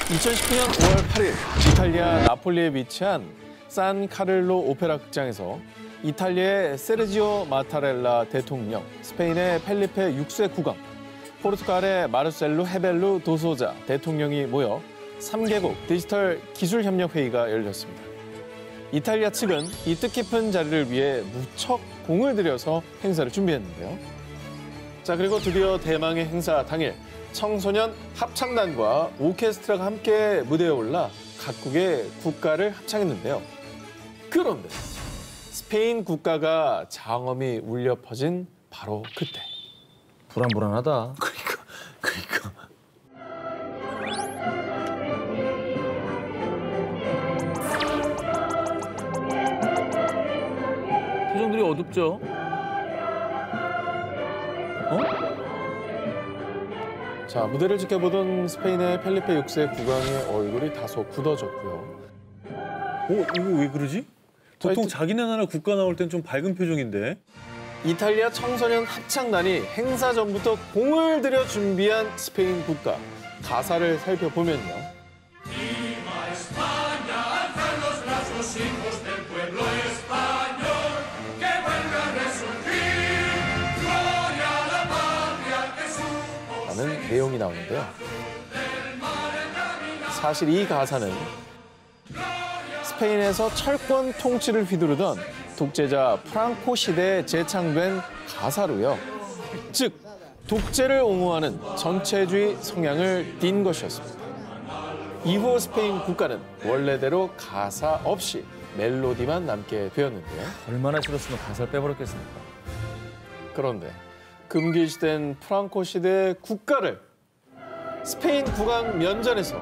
2019년 5월 8일 이탈리아 나폴리에 위치한 산 카를로 오페라 극장에서 이탈리아의 세르지오 마타렐라 대통령, 스페인의 펠리페 6세 국왕, 포르투갈의 마르셀로 헤벨루 도소자 대통령이 모여 3개국 디지털 기술협력회의가 열렸습니다. 이탈리아 측은 이 뜻깊은 자리를 위해 무척 공을 들여서 행사를 준비했는데요. 자, 그리고 드디어 대망의 행사 당일 청소년 합창단과 오케스트라가 함께 무대에 올라 각국의 국가를 합창했는데요. 그런데 스페인 국가가 장엄히 울려 퍼진 바로 그때. 불안불안하다. 그러니까. 표정들이 어둡죠? 자, 무대를 지켜보던 스페인의 펠리페 6세 국왕의 얼굴이 다소 굳어졌고요. 이거 왜 그러지? 보통 자기네 나라 국가 나올 땐 좀 밝은 표정인데. 이탈리아 청소년 합창단이 행사 전부터 공을 들여 준비한 스페인 국가. 가사를 살펴보면요. 라는 내용이 나오는데요. 사실 이 가사는 스페인에서 철권 통치를 휘두르던 독재자 프랑코 시대에 재창된 가사로요. 즉, 독재를 옹호하는 전체주의 성향을 띤 것이었습니다. 이후 스페인 국가는 원래대로 가사 없이 멜로디만 남게 되었는데요. 얼마나 싫었으면 가사를 빼버렸겠습니까? 그런데 금기시된 프랑코 시대의 국가를 스페인 국왕 면전에서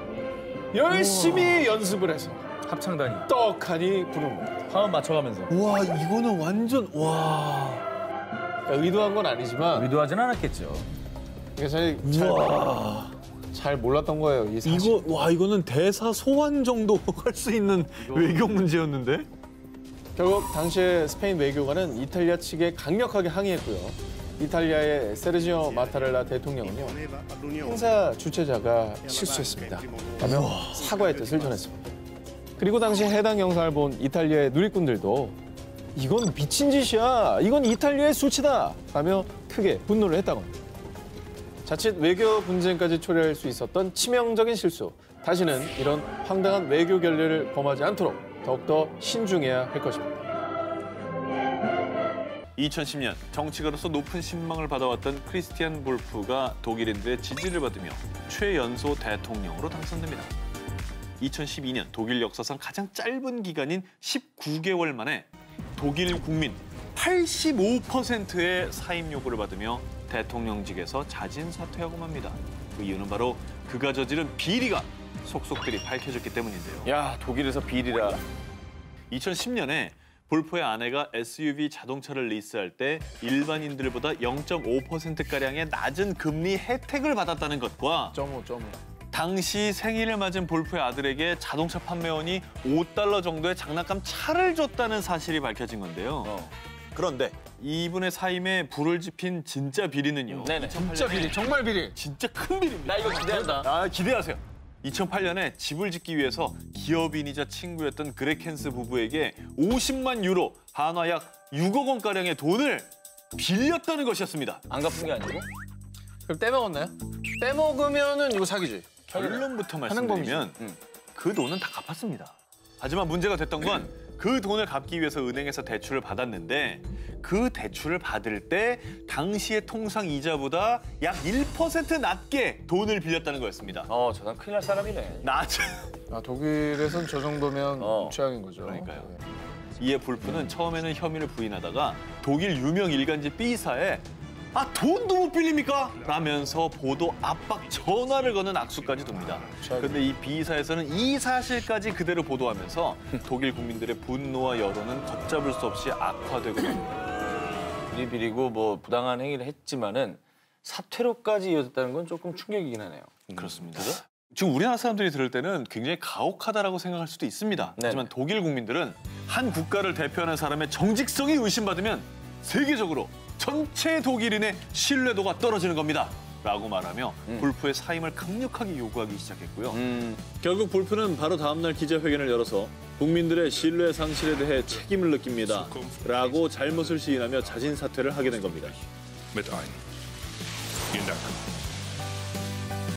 열심히 연습을 해서 합창단이 떡하니 부릅니다. 화음 맞춰가면서. 와, 이거는 완전 그러니까 의도한 건 아니지만 의도하진 않았겠죠. 이게 사실 잘 몰랐던 거예요. 이 사실. 이거는 대사 소환 정도 할 수 있는 외교 문제였는데. 결국 당시에 스페인 외교관은 이탈리아 측에 강력하게 항의했고요. 이탈리아의 세르지오 마타렐라 대통령은요, 행사 주최자가 실수했습니다 라며 사과의 뜻을 전했습니다. 그리고 당시 해당 영상을 본 이탈리아의 누리꾼들도 이건 미친 짓이야, 이건 이탈리아의 수치다 라며 크게 분노를 했다고 합니다. 자칫 외교 분쟁까지 초래할 수 있었던 치명적인 실수, 다시는 이런 황당한 외교 결례를 범하지 않도록 더욱더 신중해야 할 것입니다. 2010년 정치가로서 높은 신망을 받아왔던 크리스티안 볼프가 독일인들의 지지를 받으며 최연소 대통령으로 당선됩니다. 2012년 독일 역사상 가장 짧은 기간인 19개월 만에 독일 국민 85%의 사임 요구를 받으며 대통령직에서 자진 사퇴하고 맙니다. 그 이유는 바로 그가 저지른 비리가 속속들이 밝혀졌기 때문인데요. 야, 독일에서 비리라. 2010년에 볼프의 아내가 SUV 자동차를 리스할 때 일반인들보다 0.5%가량의 낮은 금리 혜택을 받았다는 것과 당시 생일을 맞은 볼프의 아들에게 자동차 판매원이 $5 정도의 장난감 차를 줬다는 사실이 밝혀진 건데요. 그런데 이분의 사임에 불을 지핀 진짜 비리는요. 네네. 진짜 비리, 정말 비리. 진짜 큰 비리입니다. 나 이거 기대한다. 기대하세요. 2008년에 집을 짓기 위해서 기업인이자 친구였던 그레켄스 부부에게 50만 유로, 한화 약 6억 원가량의 돈을 빌렸다는 것이었습니다. 안 갚은 게 아니고? 그럼 떼먹었나요? 떼먹으면은 이거 사기지. 결론부터 말씀드리면 그 돈은 다 갚았습니다. 하지만 문제가 됐던 건 그 돈을 갚기 위해서 은행에서 대출을 받았는데 그 대출을 받을 때 당시의 통상 이자보다 약 1% 낮게 돈을 빌렸다는 거였습니다. 저 사람 큰일 날 사람이네. 독일에선 저 정도면 최악인 거죠. 그러니까요. 이에 볼프는 처음에는 혐의를 부인하다가 독일 유명 일간지 B사에 돈도 못 빌립니까? 라면서 보도 압박 전화를 거는 악수까지 돕니다. 그런데 이 B사에서는 이 사실까지 그대로 보도하면서 독일 국민들의 분노와 여론은 걷잡을 수 없이 악화되고 맙니다. 비리비리고 뭐 부당한 행위를 했지만은 사퇴로까지 이어졌다는 건 조금 충격이긴 하네요. 그렇습니다. 지금 우리나라 사람들이 들을 때는 굉장히 가혹하다라고 생각할 수도 있습니다. 하지만 독일 국민들은 한 국가를 대표하는 사람의 정직성이 의심받으면 세계적으로 전체 독일인의 신뢰도가 떨어지는 겁니다. 라고 말하며 볼프의 사임을 강력하게 요구하기 시작했고요. 결국 볼프는 바로 다음날 기자회견을 열어서 국민들의 신뢰 상실에 대해 책임을 느낍니다. 라고 잘못을 시인하며 자진 사퇴를 하게 된 겁니다. mit ein. Vielen Dank.